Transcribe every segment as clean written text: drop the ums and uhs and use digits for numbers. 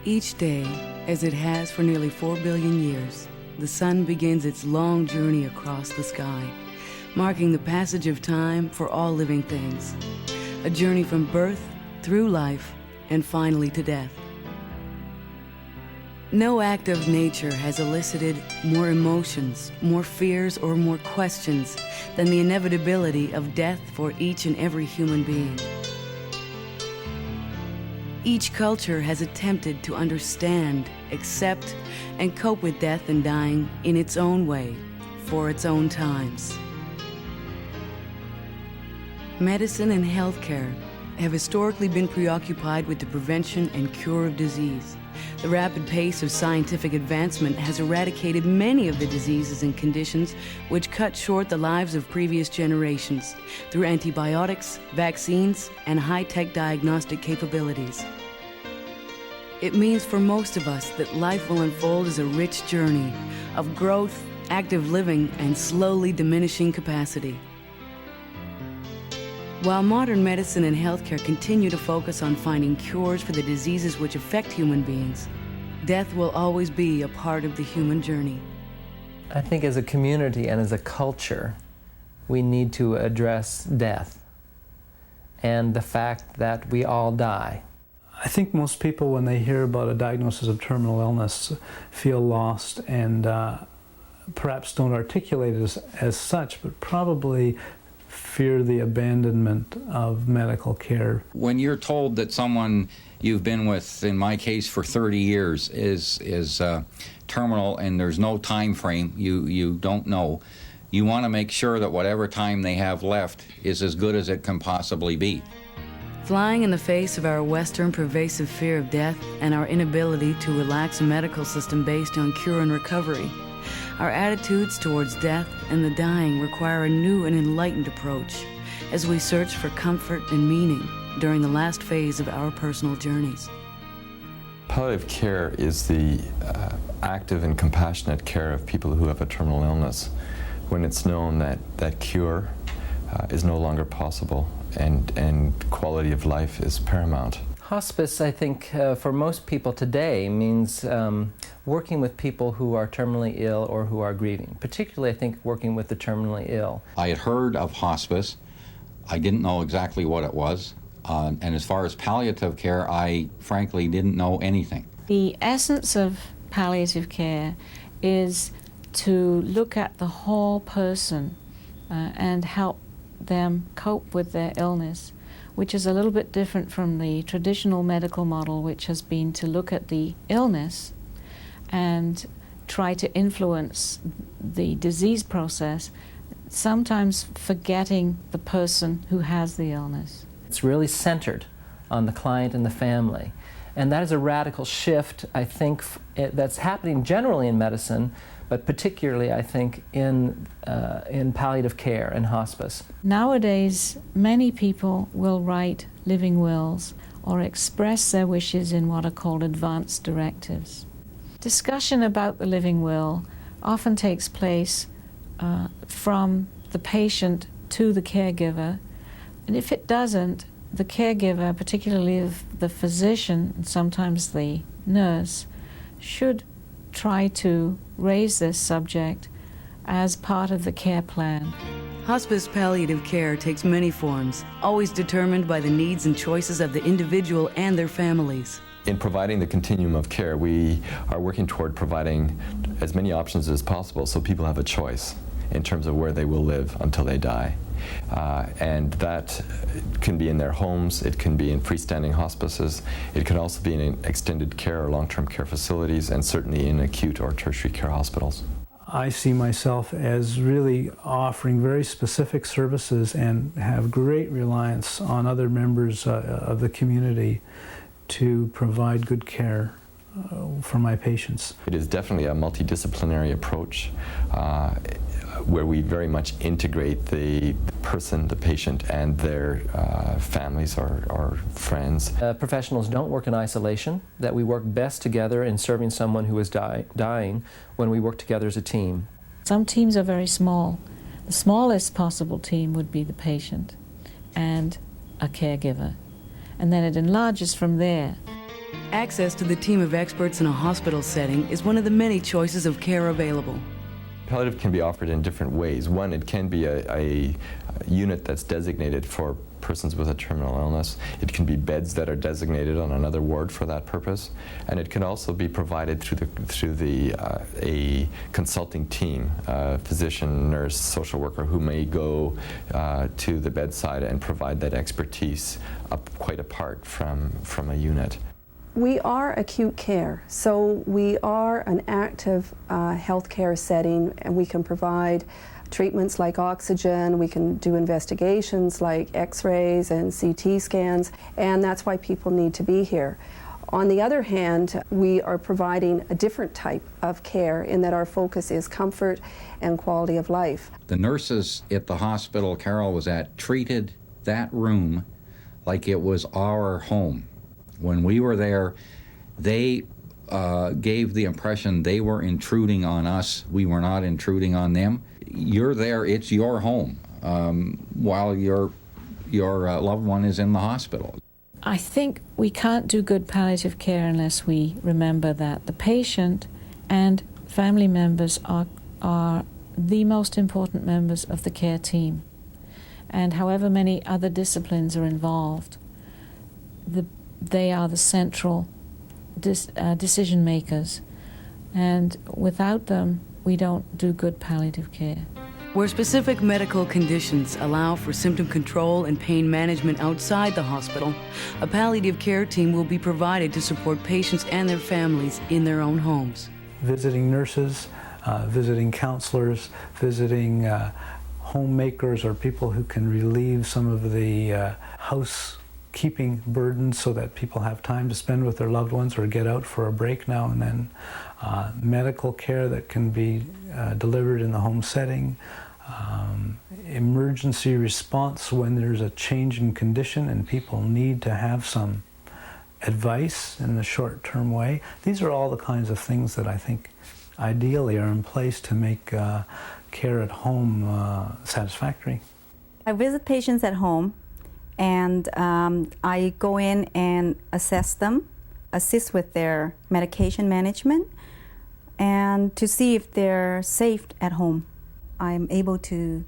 Each day, as it has for nearly 4 billion years, the sun begins its long journey across the sky, marking the passage of time for all living things. A journey from birth through life and finally to death. No act of nature has elicited more emotions, more fears, or more questions than the inevitability of death for each and every human being. Each culture has attempted to understand, accept, and cope with death and dying in its own way, for its own times. Medicine and healthcare have historically been preoccupied with the prevention and cure of disease. The rapid pace of scientific advancement has eradicated many of the diseases and conditions which cut short the lives of previous generations through antibiotics, vaccines, and high-tech diagnostic capabilities. It means for most of us that life will unfold as a rich journey of growth, active living, and slowly diminishing capacity. While modern medicine and healthcare continue to focus on finding cures for the diseases which affect human beings, death will always be a part of the human journey. I think as a community and as a culture, we need to address death and the fact that we all die. I think most people, when they hear about a diagnosis of terminal illness, feel lost and perhaps don't articulate it as such, but probably fear the abandonment of medical care. When you're told that someone you've been with, in my case for 30 years, is terminal and there's no time frame, you don't know, you want to make sure that whatever time they have left is as good as it can possibly be. Flying in the face of our Western pervasive fear of death and our inability to relax a medical system based on cure and recovery, our attitudes towards death and the dying require a new and enlightened approach as we search for comfort and meaning during the last phase of our personal journeys. Palliative care is the active and compassionate care of people who have a terminal illness when it's known that cure is no longer possible and quality of life is paramount. Hospice, I think, for most people today means working with people who are terminally ill or who are grieving, particularly, I think, working with the terminally ill. I had heard of hospice. I didn't know exactly what it was. And as far as palliative care, I frankly didn't know anything. The essence of palliative care is to look at the whole person and help them cope with their illness, which is a little bit different from the traditional medical model, which has been to look at the illness and try to influence the disease process, sometimes forgetting the person who has the illness. It's really centered on the client and the family. And that is a radical shift, I think, that's happening generally in medicine, but particularly, I think, in palliative care and hospice. Nowadays, many people will write living wills or express their wishes in what are called advance directives. Discussion about the living will often takes place from the patient to the caregiver, and if it doesn't, the caregiver, particularly the physician and sometimes the nurse, should try to raise this subject as part of the care plan. Hospice palliative care takes many forms, always determined by the needs and choices of the individual and their families. In providing the continuum of care, we are working toward providing as many options as possible so people have a choice in terms of where they will live until they die. And that can be in their homes, it can be in freestanding hospices, it can also be in extended care or long-term care facilities, and certainly in acute or tertiary care hospitals. I see myself as really offering very specific services and have great reliance on other members of the community to provide good care for my patients. It is definitely a multidisciplinary approach where we very much integrate the person, the patient, and their families or friends. Professionals don't work in isolation, that we work best together in serving someone who is dying when we work together as a team. Some teams are very small. The smallest possible team would be the patient and a caregiver, and then it enlarges from there. Access to the team of experts in a hospital setting is one of the many choices of care available. Palliative can be offered in different ways. One, it can be a unit that's designated for persons with a terminal illness. It can be beds that are designated on another ward for that purpose, and it can also be provided through a consulting team, physician, nurse, social worker, who may go to the bedside and provide that expertise quite apart from a unit. We are acute care, so we are an active healthcare setting, and we can provide treatments like oxygen, we can do investigations like x-rays and CT scans, and that's why people need to be here. On the other hand, we are providing a different type of care in that our focus is comfort and quality of life. The nurses at the hospital Carol was at treated that room like it was our home. When we were there, they gave the impression they were intruding on us. We were not intruding on them. You're there, it's your home, while your loved one is in the hospital. I think we can't do good palliative care unless we remember that the patient and family members are the most important members of the care team. And however many other disciplines are involved, they are the central decision makers. And without them, we don't do good palliative care. Where specific medical conditions allow for symptom control and pain management outside the hospital, a palliative care team will be provided to support patients and their families in their own homes. Visiting nurses, visiting counselors, visiting homemakers, or people who can relieve some of the housekeeping burdens so that people have time to spend with their loved ones or get out for a break now and then. Medical care that can be delivered in the home setting, emergency response when there's a change in condition and people need to have some advice in the short-term way. These are all the kinds of things that I think ideally are in place to make care at home satisfactory. I visit patients at home, and I go in and assess them, assist with their medication management, and to see if they're safe at home. I'm able to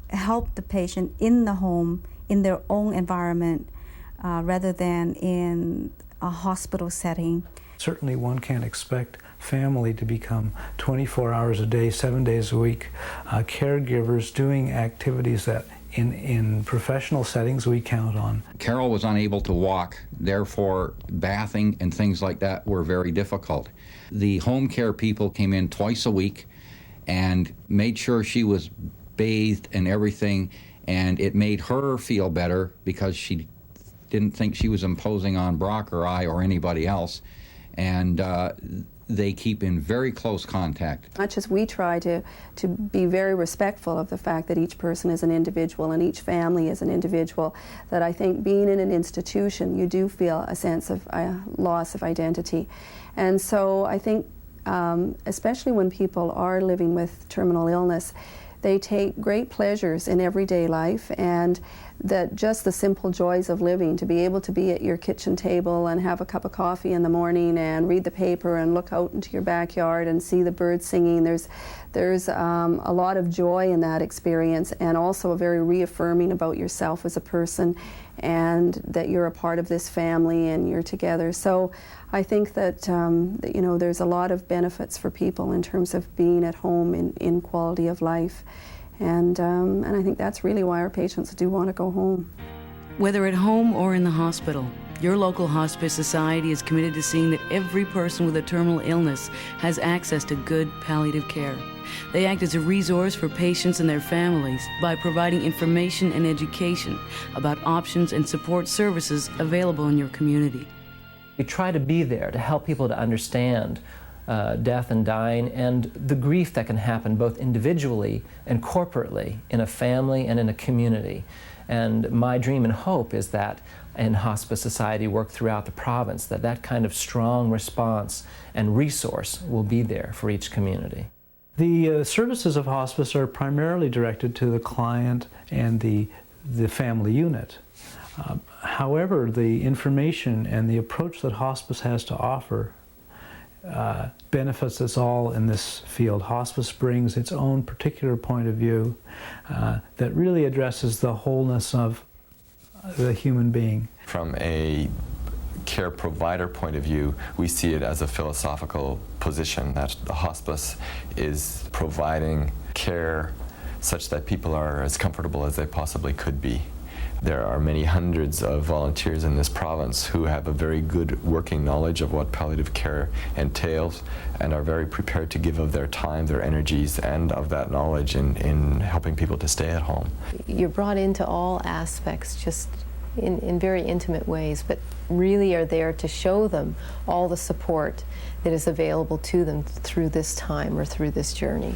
help the patient in the home, in their own environment, rather than in a hospital setting. Certainly one can't expect family to become 24 hours a day, 7 days a week, caregivers doing activities that in professional settings we count on. Carol was unable to walk, therefore bathing and things like that were very difficult. The home care people came in twice a week and made sure she was bathed and everything, and it made her feel better because she didn't think she was imposing on Brock or I or anybody else, and they keep in very close contact. Much as we try to be very respectful of the fact that each person is an individual and each family is an individual, that I think being in an institution, you do feel a sense of loss of identity. And so I think, especially when people are living with terminal illness, they take great pleasures in everyday life, and that just the simple joys of living, to be able to be at your kitchen table and have a cup of coffee in the morning and read the paper and look out into your backyard and see the birds singing. There's a lot of joy in that experience, and also a very reaffirming about yourself as a person, and that you're a part of this family and you're together. So I think that, you know, there's a lot of benefits for people in terms of being at home in quality of life. And I think that's really why our patients do want to go home. Whether at home or in the hospital, your local hospice society is committed to seeing that every person with a terminal illness has access to good palliative care. They act as a resource for patients and their families by providing information and education about options and support services available in your community. We try to be there to help people to understand death and dying and the grief that can happen both individually and corporately in a family and in a community. And my dream and hope is that in hospice society work throughout the province, that kind of strong response and resource will be there for each community. The services of hospice are primarily directed to the client and the family unit. However, the information and the approach that hospice has to offer benefits us all in this field. Hospice brings its own particular point of view that really addresses the wholeness of the human being. From a care provider point of view, we see it as a philosophical position that the hospice is providing care such that people are as comfortable as they possibly could be. There are many hundreds of volunteers in this province who have a very good working knowledge of what palliative care entails and are very prepared to give of their time, their energies, and of that knowledge in helping people to stay at home. You're brought into all aspects just in very intimate ways, but really are there to show them all the support that is available to them through this time or through this journey.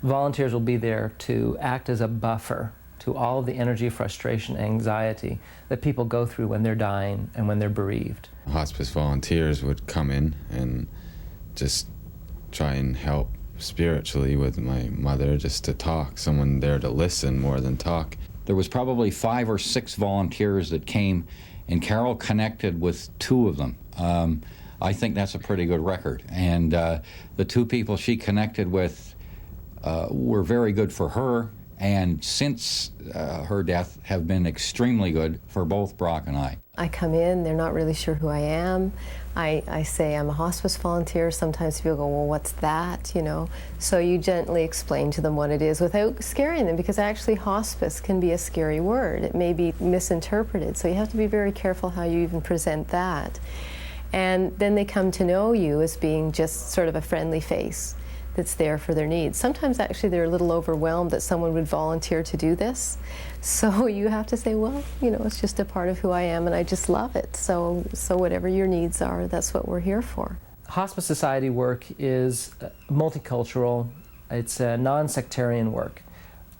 Volunteers will be there to act as a buffer to all of the energy, frustration, anxiety that people go through when they're dying and when they're bereaved. Hospice volunteers would come in and just try and help spiritually with my mother, just to talk, someone there to listen more than talk. There was probably 5 or 6 volunteers that came, and Carol connected with 2 of them. I think that's a pretty good record. And the 2 people she connected with were very good for her, and since her death have been extremely good for both Brock and I. I come in, they're not really sure who I am. I say I'm a hospice volunteer. Sometimes people go, well, what's that, you know? So you gently explain to them what it is without scaring them, because actually hospice can be a scary word. It may be misinterpreted, so you have to be very careful how you even present that. And then they come to know you as being just sort of a friendly face that's there for their needs. Sometimes actually they're a little overwhelmed that someone would volunteer to do this. So you have to say, well, you know, it's just a part of who I am and I just love it. So whatever your needs are, that's what we're here for. Hospice Society work is multicultural. It's a non-sectarian work.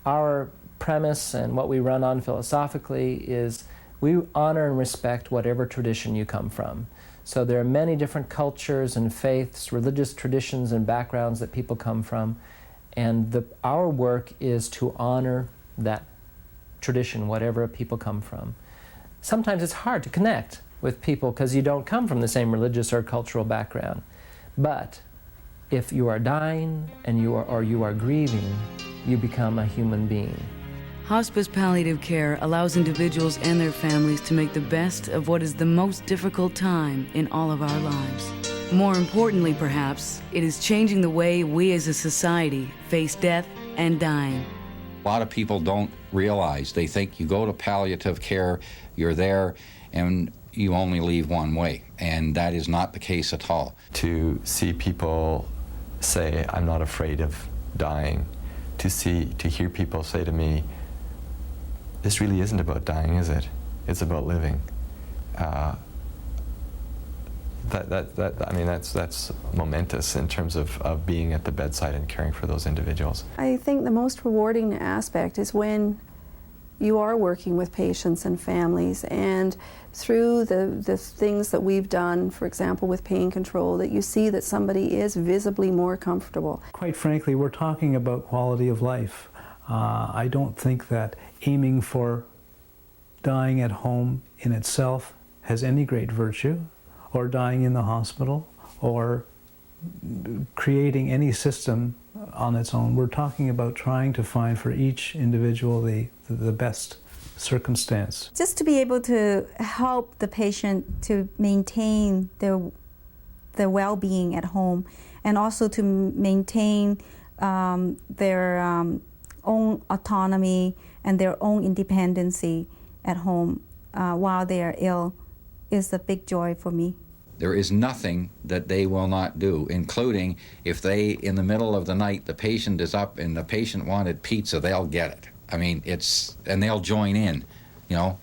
Our premise and what we run on philosophically is we honor and respect whatever tradition you come from. So there are many different cultures and faiths, religious traditions and backgrounds that people come from, and our work is to honor that tradition, whatever people come from. Sometimes it's hard to connect with people because you don't come from the same religious or cultural background. But if you are dying and you are grieving, you become a human being. Hospice Palliative Care allows individuals and their families to make the best of what is the most difficult time in all of our lives. More importantly, perhaps, it is changing the way we as a society face death and dying. A lot of people don't realize. They think you go to palliative care, you're there, and you only leave one way. And that is not the case at all. To see people say, I'm not afraid of dying, to hear people say to me, this really isn't about dying, is it? It's about living. I mean, that's momentous in terms of being at the bedside and caring for those individuals. I think the most rewarding aspect is when you are working with patients and families, and through the things that we've done, for example with pain control, that you see that somebody is visibly more comfortable. Quite frankly, we're talking about quality of life. I don't think that aiming for dying at home in itself has any great virtue, or dying in the hospital, or creating any system on its own. We're talking about trying to find for each individual the best circumstance. Just to be able to help the patient to maintain their well-being at home, and also to maintain their own autonomy and their own independency at home while they are ill is a big joy for me. There is nothing that they will not do, including if they, in the middle of the night, the patient is up and the patient wanted pizza, they'll get it. I mean, and they'll join in, you know,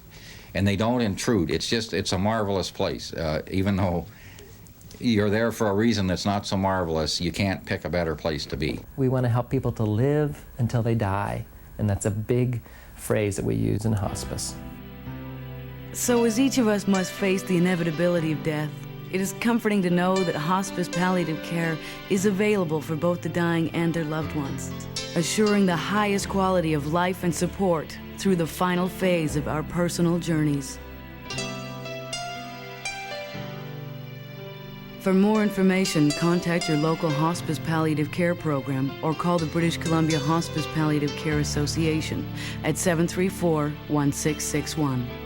and they don't intrude. It's a marvelous place. Even though you're there for a reason that's not so marvelous, you can't pick a better place to be. We want to help people to live until they die, and that's a big phrase that we use in hospice. So as each of us must face the inevitability of death, it is comforting to know that Hospice Palliative Care is available for both the dying and their loved ones, assuring the highest quality of life and support through the final phase of our personal journeys. For more information, contact your local Hospice Palliative Care Program or call the British Columbia Hospice Palliative Care Association at 734-1661.